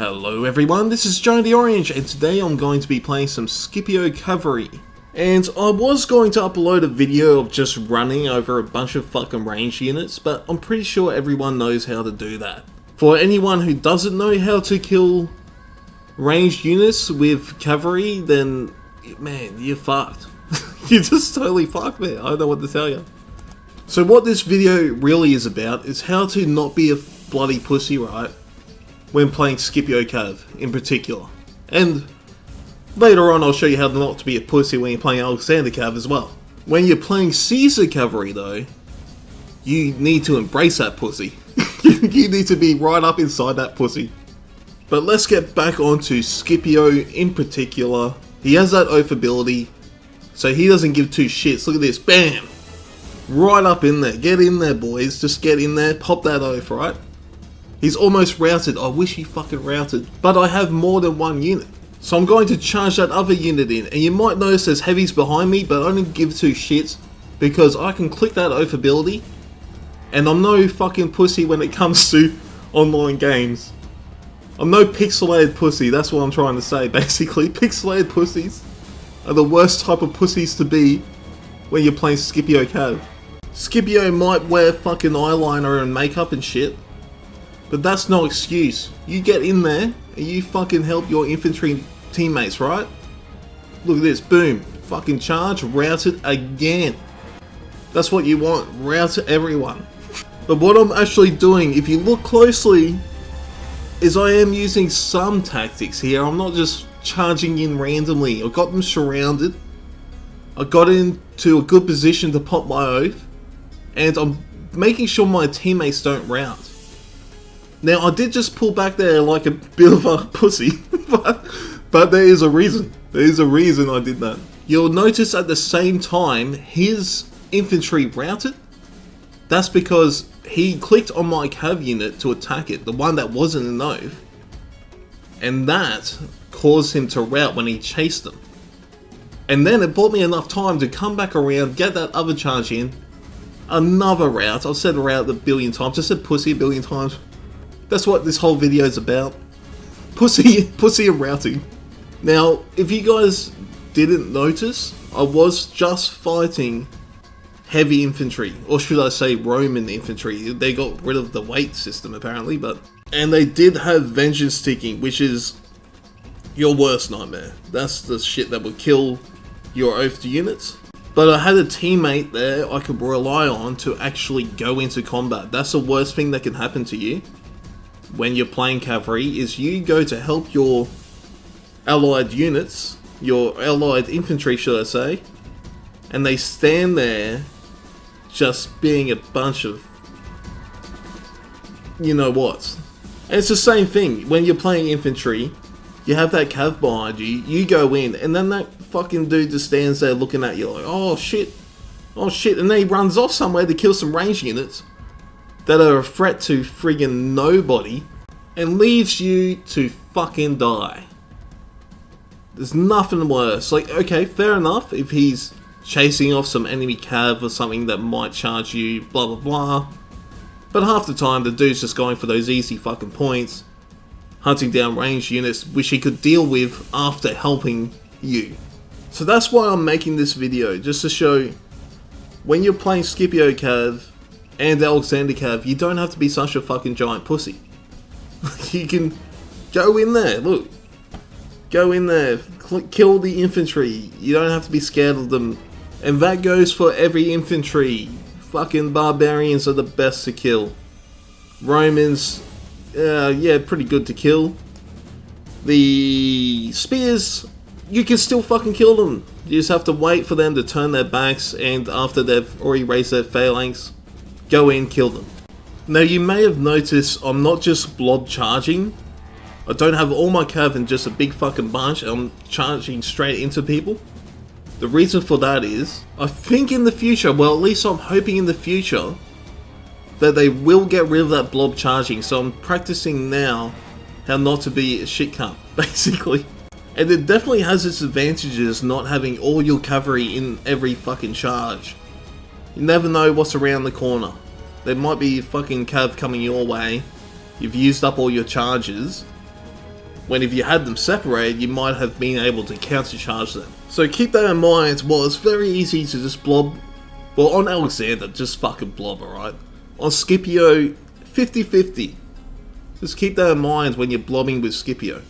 Hello everyone, this is Joe the Orange, and today I'm going to be playing some Scipio Cavalry. And I was going to upload a video of just running over a bunch of fucking range units, but I'm pretty sure everyone knows how to do that. For anyone who doesn't know how to kill ranged units with cavalry, then man, you're fucked. You're just totally fucked, man. I don't know what to tell you. So what this video really is about is how to not be a bloody pussy, right? When playing Scipio Cav in particular. And later on I'll show you how not to be a pussy when you're playing Alexander Cav as well. When you're playing Caesar Cavalry though, you need to embrace that pussy. You need to be right up inside that pussy. But let's get back onto Scipio in particular. He has that oath ability, so he doesn't give two shits. Look at this, bam! Right up in there. Get in there, boys. Just get in there, pop that oath, right? He's almost routed. I wish he fucking routed. But I have more than one unit. So I'm going to charge that other unit in. And you might notice there's heavies behind me, but I don't give two shits. Because I can click that oath ability. And I'm no fucking pussy when it comes to online games. I'm no pixelated pussy. That's what I'm trying to say, basically. Pixelated pussies are the worst type of pussies to be when you're playing Scipio Cav. Scipio might wear fucking eyeliner and makeup and shit. But that's no excuse. You get in there and you fucking help your infantry teammates, right? Look at this, boom. Fucking charge, rout it again. That's what you want, rout everyone. But what I'm actually doing, if you look closely, is I am using some tactics here. I'm not just charging in randomly. I've got them surrounded. I got into a good position to pop my oath. And I'm making sure my teammates don't rout. Now, I did just pull back there like a bit of a pussy, but there is a reason. There is a reason I did that. You'll notice at the same time, his infantry routed. That's because he clicked on my cav unit to attack it, the one that wasn't an oath, and that caused him to rout when he chased them. And then it bought me enough time to come back around, get that other charge in, another rout. I've said rout a billion times, I said pussy a billion times. That's what this whole video is about. Pussy and routing. Now, if you guys didn't notice, I was just fighting heavy infantry, or should I say Roman infantry. They got rid of the weight system apparently, and they did have vengeance ticking, which is your worst nightmare. That's the shit that would kill your oath units. But I had a teammate there I could rely on to actually go into combat. That's the worst thing that can happen to you when you're playing cavalry, is you go to help your allied units, your allied infantry should I say, and they stand there just being a bunch of you know what. And it's the same thing when you're playing infantry. You have that cav behind you, you go in, and then that fucking dude just stands there looking at you like, oh shit, and then he runs off somewhere to kill some range units that are a threat to friggin' nobody, and leaves you to fucking die. There's nothing worse. Like, okay, fair enough, if he's chasing off some enemy cav or something that might charge you, blah blah blah. But half the time, the dude's just going for those easy fucking points, hunting down ranged units, which he could deal with after helping you. So that's why I'm making this video, just to show when you're playing Scipio Cav and Alexander Cav, you don't have to be such a fucking giant pussy. You can go in there, look. Go in there, kill the infantry. You don't have to be scared of them. And that goes for every infantry. Fucking barbarians are the best to kill. Romans, yeah, pretty good to kill. The spears, you can still fucking kill them. You just have to wait for them to turn their backs, and after they've already raised their phalanx, go in, kill them. Now you may have noticed I'm not just blob charging. I don't have all my cav in just a big fucking bunch and I'm charging straight into people. The reason for that is, I think in the future, well at least I'm hoping in the future, that they will get rid of that blob charging. So I'm practicing now how not to be a shit cunt, basically. And it definitely has its advantages not having all your cavalry in every fucking charge. You never know what's around the corner. There might be a fucking cav coming your way. You've used up all your charges. when if you had them separated, you might have been able to countercharge them. So keep that in mind. Well, it's very easy to just blob. Well, on Alexander, just fucking blob, alright? On Scipio, 50-50. Just keep that in mind when you're blobbing with Scipio.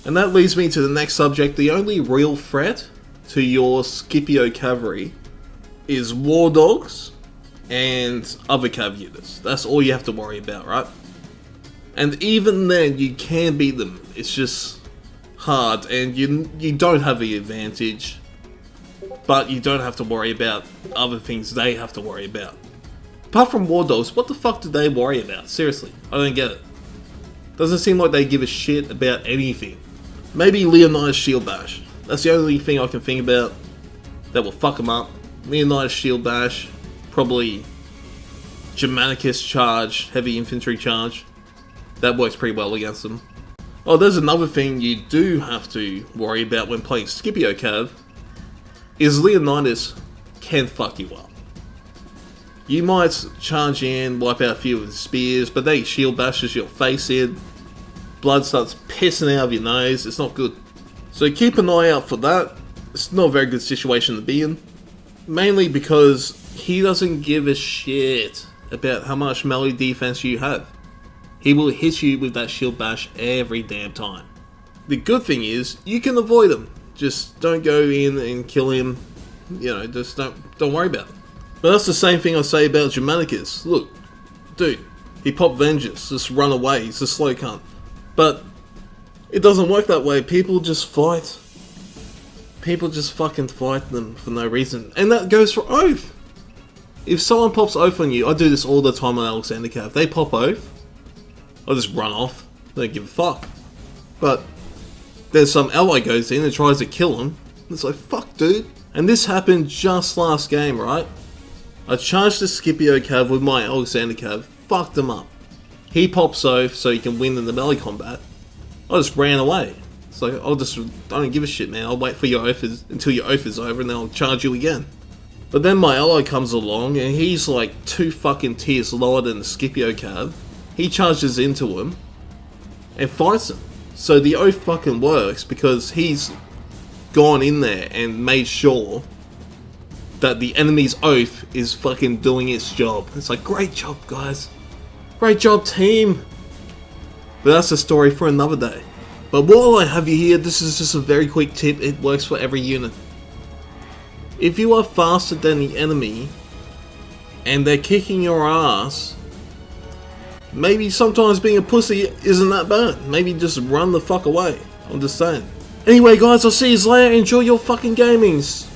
And that leads me to the next subject. The only real threat to your Scipio cavalry is war dogs and other cav units. That's all you have to worry about, right? And even then, you can beat them. It's just hard, and you don't have the advantage, but you don't have to worry about other things they have to worry about. Apart from war dogs, what the fuck do they worry about? Seriously, I don't get it. Doesn't seem like they give a shit about anything. Maybe Leonidas Shield Bash. That's the only thing I can think about that will fuck them up. Leonidas Shield Bash, probably Germanicus Charge, Heavy Infantry Charge. That works pretty well against them. Oh, there's another thing you do have to worry about when playing Scipio Cav, is Leonidas can fuck you up. You might charge in, wipe out a few of the spears, but they shield bashes your face in. Blood starts pissing out of your nose. It's not good. So keep an eye out for that. It's not a very good situation to be in. Mainly because he doesn't give a shit about how much melee defense you have. He will hit you with that shield bash every damn time. The good thing is, you can avoid him. Just don't go in and kill him. You know, just don't worry about it. But that's the same thing I say about Germanicus. Look, dude, he popped Vengeance, just run away, he's a slow cunt. But it doesn't work that way. People just fight. People just fucking fight them for no reason. And that goes for Oath. If someone pops Oath on you, I do this all the time on Alexander Cav. They pop Oath, I'll just run off. I don't give a fuck. But there's some ally goes in and tries to kill him. It's like, fuck, dude. And this happened just last game, right? I charged the Scipio Cav with my Alexander Cav, fucked him up. He pops Oath so he can win in the melee combat. I just ran away. It's like, I don't give a shit, man. I'll wait for your Oath until your Oath is over and then I'll charge you again. But then my ally comes along and he's like 2 fucking tiers lower than the Scipio Cav. He charges into him and fights him. So the Oath fucking works because he's gone in there and made sure that the enemy's Oath is fucking doing its job. It's like, great job, guys. Great job, team. But that's a story for another day. But while I have you here, this is just a very quick tip. It works for every unit. If you are faster than the enemy and they're kicking your ass, maybe sometimes being a pussy isn't that bad. Maybe just run the fuck away. I'm just saying. Anyway guys, I'll see you later. Enjoy your fucking gamings.